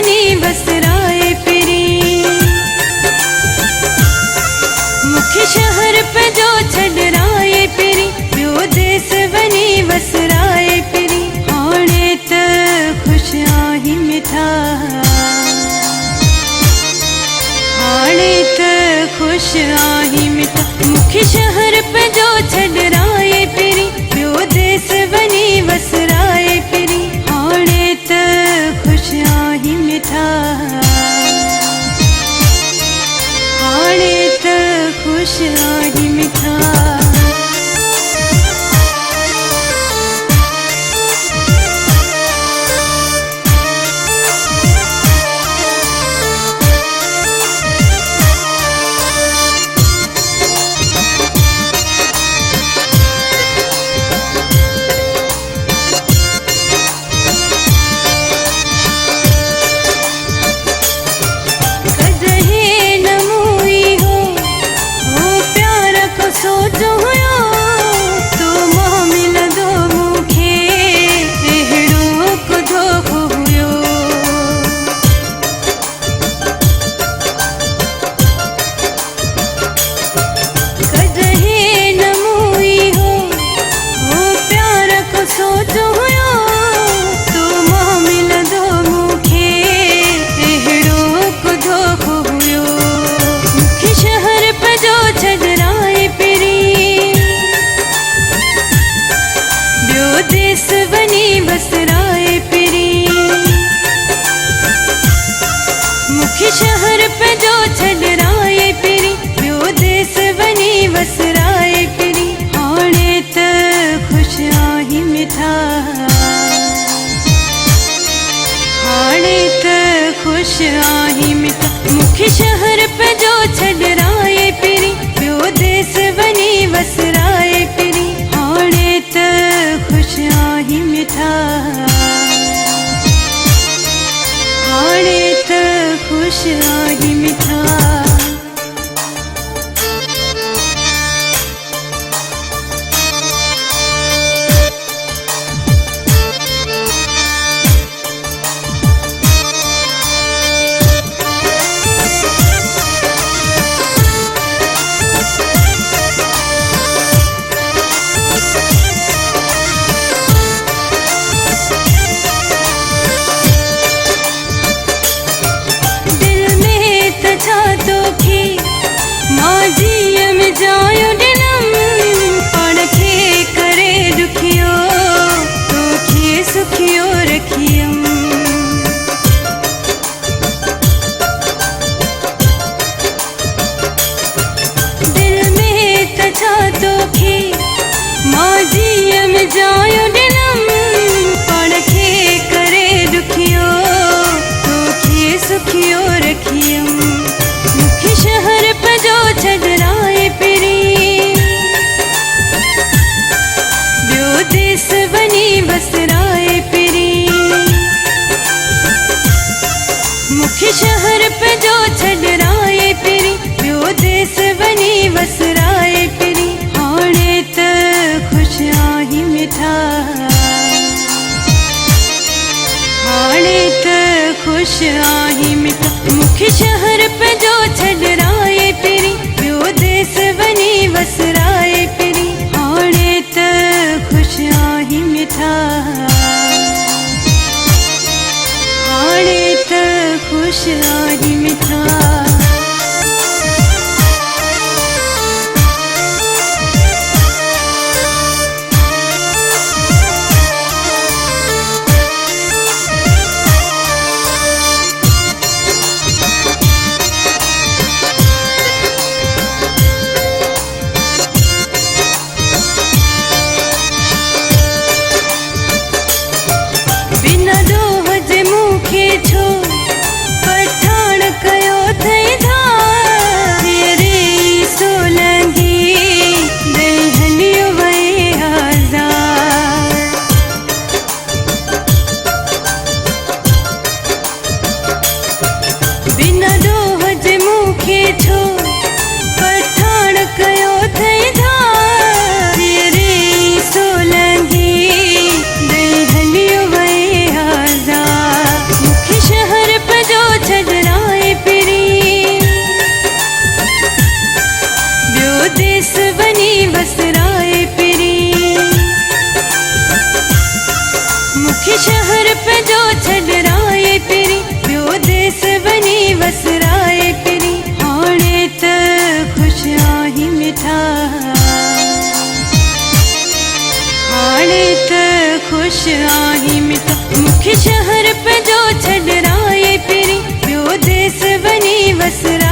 बनी बसराए फिरी। मुख्य शहर पे जो छड़राए फिरी, यो देश बनी बसराए फिरी। हाणे त खुश आही मिठा, हाणे त खुश आही मिठा। मुख्य शहर पे जो छड़राए फिरी, यो देश बनी बसराए फिरी। हाणे त खुश आही मिठा, हाणे त खुश आही मिठा। मुख्य शहर पे जो छड़राए फिरी, यो देश बनी बसराए फिरी। हाणे त खुश आही मिठा, हाणे त खुश आही मिठा। मुख्य शहर पे जो छड़राए फिरी, यो देश बनी बसराए फिरी। हाणे त खुश आही मिठा, हाणे त खुश आही मिठा। जायो दिनम पड़खे करे दुखियो, तोखे सुखियो रखियम। दिल में तछा तोखे माजियम जायो दिनम पड़खे करे दुखियो, तोखे सुखियो रखियम। मुख्य शहर पे जो छड़राए फिरी, यो देश बनी बसराए फिरी। मुख्य शहर पे जो छड़राए फिरी, यो देश बनी बसराए फिरी। हाणे त खुश आही मिठा, हाणे त खुश आही मिठा। मुख्य शहर पे जो छड़राए फिरी, यो देश बनी बसराए फिरी। हाणे त खुश आही मिठा, हाणे त खुश आही मिठा। बनी वसराए फिरी। मुख्य शहर पे जो छड़राए फिरी, ॿियो देश बनी वसराए फिरी। हाणे त खुश आहीं मिठा, हाणे त खुश आहीं मिठा। मुख्य शहर पे जो छड़राए फिरी, ॿियो देश बनी वसराए